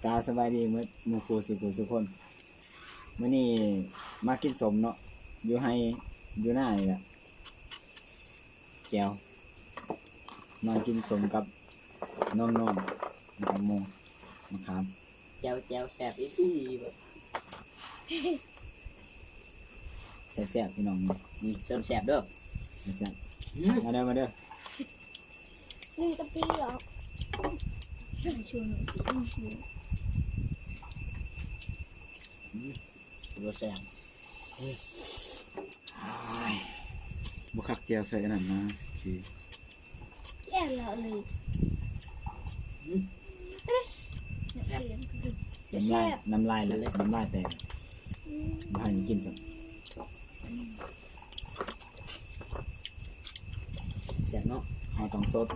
กาสบายดีมื้อหมู่ครูสุขุสุคนมื้อนี้มากินสมเนาะอยู่ให้อยู่หน้านี่แหละแก้วมากินสมกับน้องๆกับมงมะขาม แจวแซ่บอีแบบ แซ่บๆพี่น้องนี่ เสริมแซ่บเด้อ แซ่บมาเด้อนี่กะปิเหรอชวนหน่อยสิชวน ตัวแซ่บ บ่คักแก้วใส่อันนั้นมาสิ แย่แล้วเลยน้ำลายแล้วน้ำลายแตกบ่ให้กินซะ แซ่บเนาะ เฮาต้องสด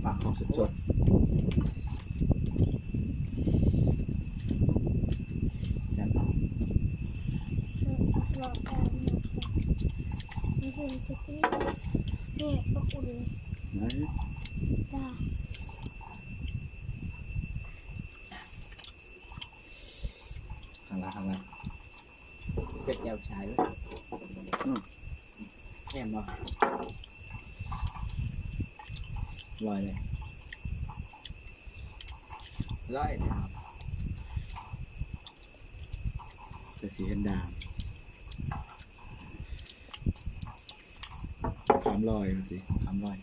ปากของสดแซ่บเอา รอแป๊บนึงนี่คือกะปินี่ก็อุ่น เอ้ย จ้า ข้างล่าง เป็ดแจวชายเลยแซ่บบ่ ลอยเลย ร้อยครับ จะสีเห็นดามคำลอยสิคำลอย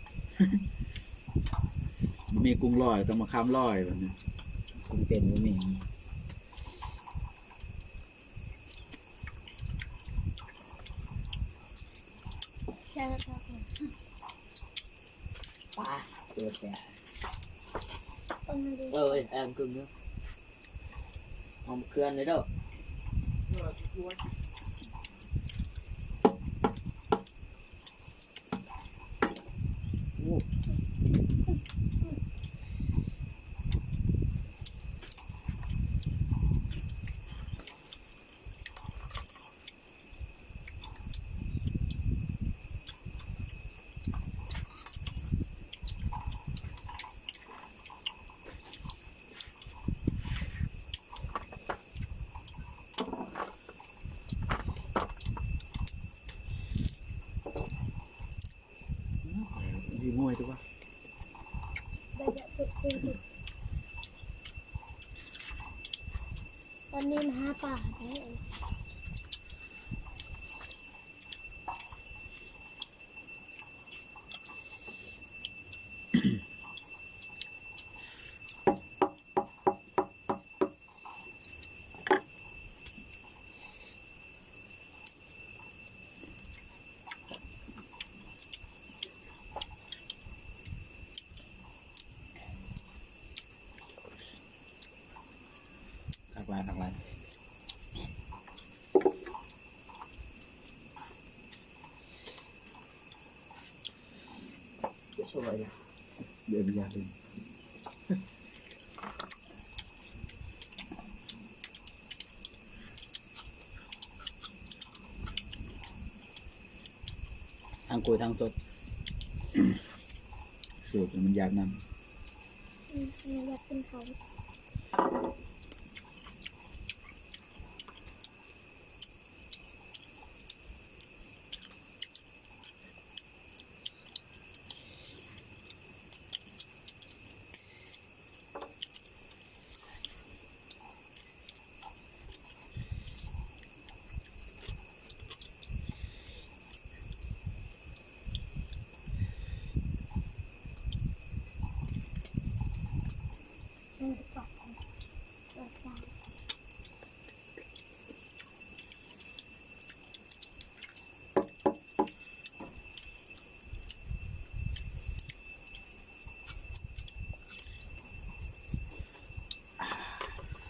มันมีกุ้งลอยต้องมาคำลอยแบบนี้กุ้งเป็นก็มี ใช่แล้วครับ ปลาตัวแซ่บ ต้องมาดู แอมกึ่งเนาะเอาเคลื่อนเลยเด้อโอ้ ดีมวยตัว ได้จะฝึกตอนนี้มาหาป่าได้เอง ทักลาย สวยเลย เดี๋ยวอยากเลยทางกุยทางสด สูตรมันยากนำ อยากเป็นเขา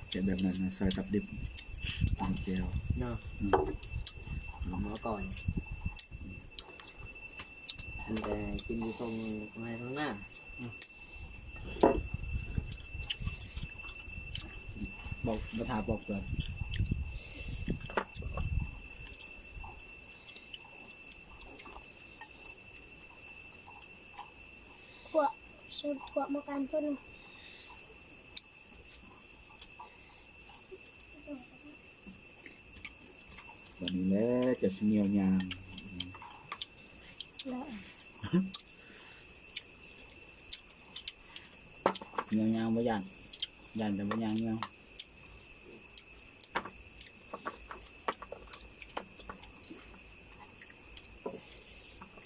เจ็บแบบนั้นนะซอยตับดิบตามเจล เนาะเอาหมอก่อนอันแต่กินอยู่ตรงไม้ข้างหน้า บอกมาถาบอกเลย ขวบชุดขวบมาการต้น อนนี้แหล้วจะเหนียวยาง แล้ว เหนียวยางบ่ยันยันแต่บ่ยางเหนียว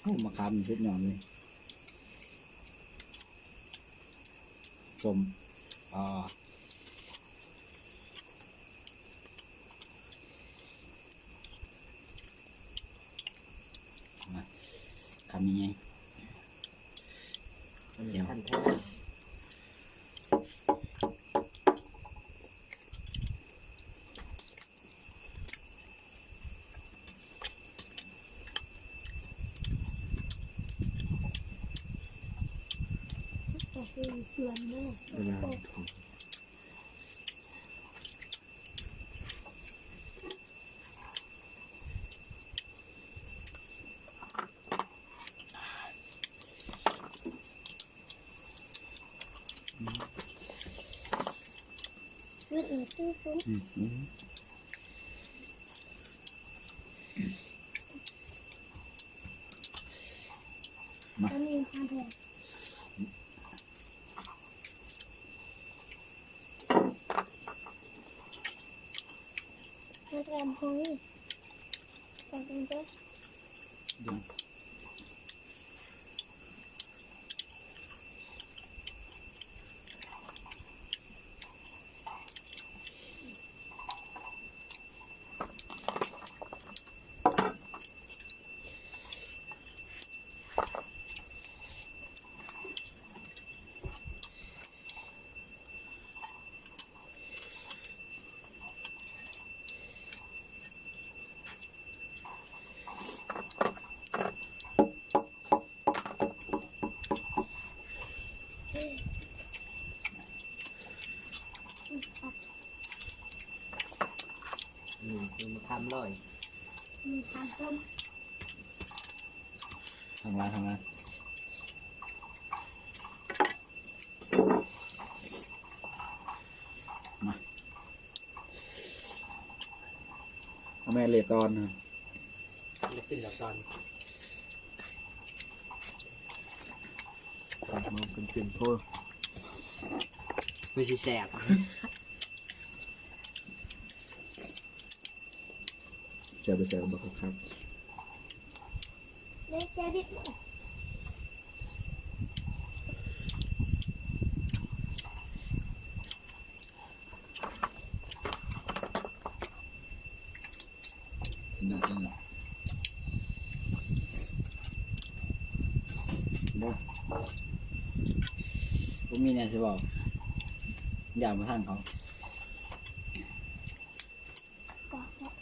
โอ้มาคำชุดหย่อนเลยสมคำยังไง เดี๋ยวขั้นแท้ ก็คือเพื่อนเนาะ เวลาถูกวิ่งหนีตู้ฟุ้ง แล้วมีความแพงแล้วแกมพงนี่ตอนเป็นเจ้า เดี๋ยว คือมาทำเลย มีความต้ม ทำงานทำงานมาเอาแม่เลตอนนะ ไม่ขึ้นแล้วตอน มันเป็นโทษ ไม่ใช่แสบ เสียไปเสียบอกครับ เล็กแกดิบ น่าจะหนักเด้อผมมีเนี่ยจะบอกอย่ามาทางเขา กอกกอก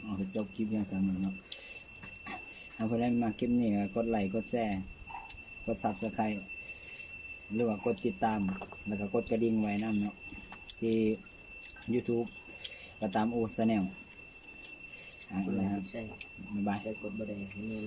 เอาไปจบคลิปอย่างสนุกเนาะเอาเพื่อนมาคลิปนี้ก็กดไลค์กดแชร์กด Subscribe หรือว่ากดติดตามแล้วก็กดกระดิ่งไว้นำเนาะที่ YouTube ก็ตามโอชาแนล กดไล นะครับ ค์ใช่ บ๊ายบาย แต่กดบะแดงให้มัน